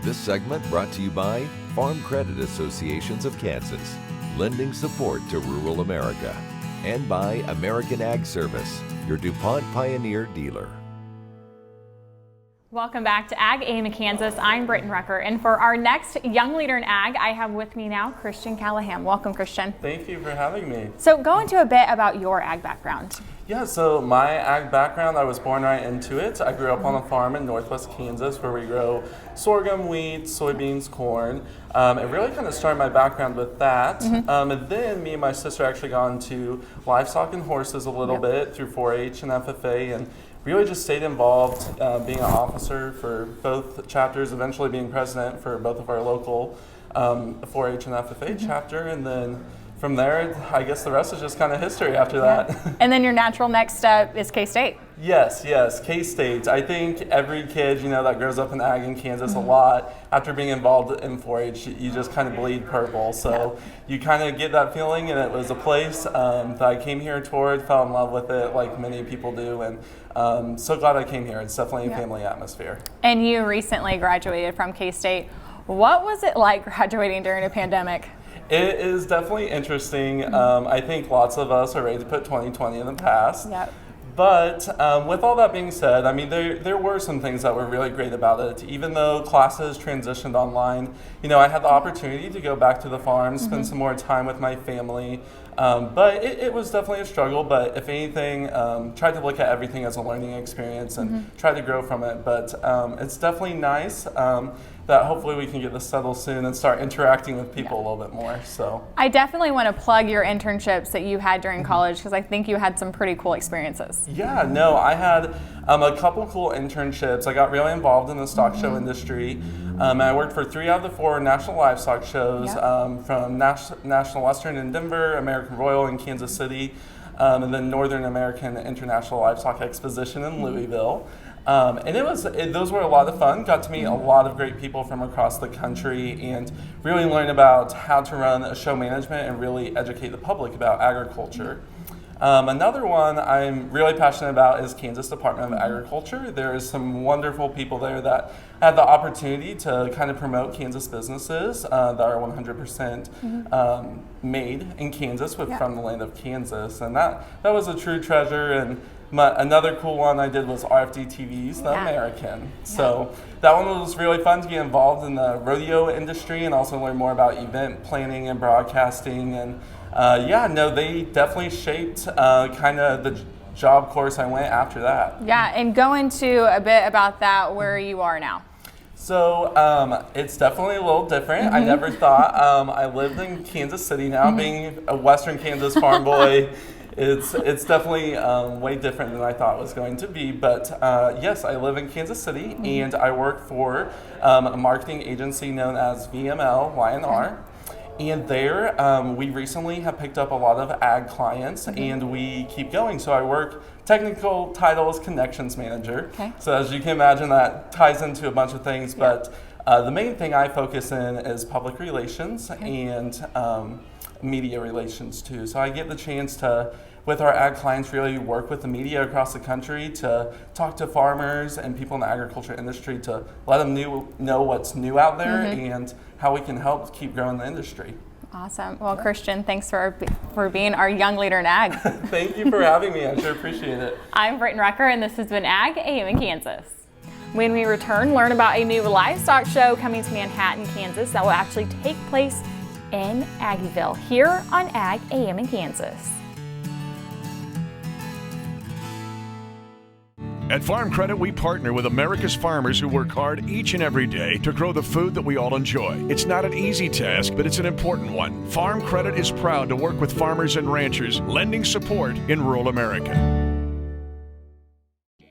This segment brought to you by Farm Credit Associations of Kansas, lending support to rural America, and by American Ag Service, your DuPont Pioneer dealer. Welcome back to Ag AM in Kansas. I'm Britton Rucker, and for our next Young Leader in Ag, I have with me now Christian Callahan. Welcome, Christian. Thank you for having me. So go into a bit about your ag background. Yeah, so my ag background, I was born right into it. I grew up on a farm in northwest Kansas where we grow sorghum, wheat, soybeans, corn. It really kind of started my background with that. And then me and my sister actually got into livestock and horses a little bit through 4-H and FFA, and really just stayed involved being an officer for both chapters, eventually being president for both of our local 4-H and FFA chapter, and then from there, I guess the rest is just kind of history after that. And then your natural next step is K-State. Yes, K-State. I think every kid, that grows up in ag in Kansas a lot, after being involved in 4-H, you just kind of bleed purple. So you kind of get that feeling, and it was a place that I came here toward, fell in love with it like many people do, and so glad I came here. It's definitely a family atmosphere. And you recently graduated from K-State. What was it like graduating during a pandemic? It is definitely interesting. I think lots of us are ready to put 2020 in the past. But with all that being said, I mean, there were some things that were really great about it. Even though classes transitioned online, I had the opportunity to go back to the farm, spend some more time with my family. But it was definitely a struggle. But if anything, tried to look at everything as a learning experience and try to grow from it. But it's definitely nice that hopefully we can get this settled soon and start interacting with people a little bit more. So I definitely want to plug your internships that you had during college, because I think you had some pretty cool experiences. Yeah, no, I had a couple cool internships. I got really involved in the stock show industry. I worked for 3 out of the 4 national livestock shows, from National Western in Denver, American Royal in Kansas City, and then Northern American International Livestock Exposition in Louisville. And those were a lot of fun. Got to meet a lot of great people from across the country and really learn about how to run a show management and really educate the public about agriculture. Another one I'm really passionate about is Kansas Department of Agriculture. There is some wonderful people there that had the opportunity to kind of promote Kansas businesses that are 100% made in Kansas from the land of Kansas. And that was a true treasure. And another cool one I did was RFD TV's The American. So that one was really fun to get involved in the rodeo industry and also learn more about event planning and broadcasting. And they definitely shaped kind of the job course I went after that. Yeah, and go into a bit about that, where you are now. So it's definitely a little different. I never thought. I lived in Kansas City now, being a Western Kansas farm boy. It's definitely way different than I thought it was going to be. But yes, I live in Kansas City, and I work for a marketing agency known as VML YNR. And there, we recently have picked up a lot of ag clients, and we keep going. So I work, technical title is Connections Manager. So as you can imagine, that ties into a bunch of things. But the main thing I focus in is public relations and media relations too. So I get the chance to, with our ag clients, really work with the media across the country to talk to farmers and people in the agriculture industry to let them know what's new out there and how we can help keep growing the industry. Awesome. Well, Christian, thanks for being our Young Leader in Ag. Thank you for having me. I sure appreciate it. I'm Britton Rucker, and this has been Ag AM in Kansas. When we return, learn about a new livestock show coming to Manhattan, Kansas that will actually take place in Aggieville, here on Ag AM in Kansas. At Farm Credit, we partner with America's farmers who work hard each and every day to grow the food that we all enjoy. It's not an easy task, but it's an important one. Farm Credit is proud to work with farmers and ranchers, lending support in rural America.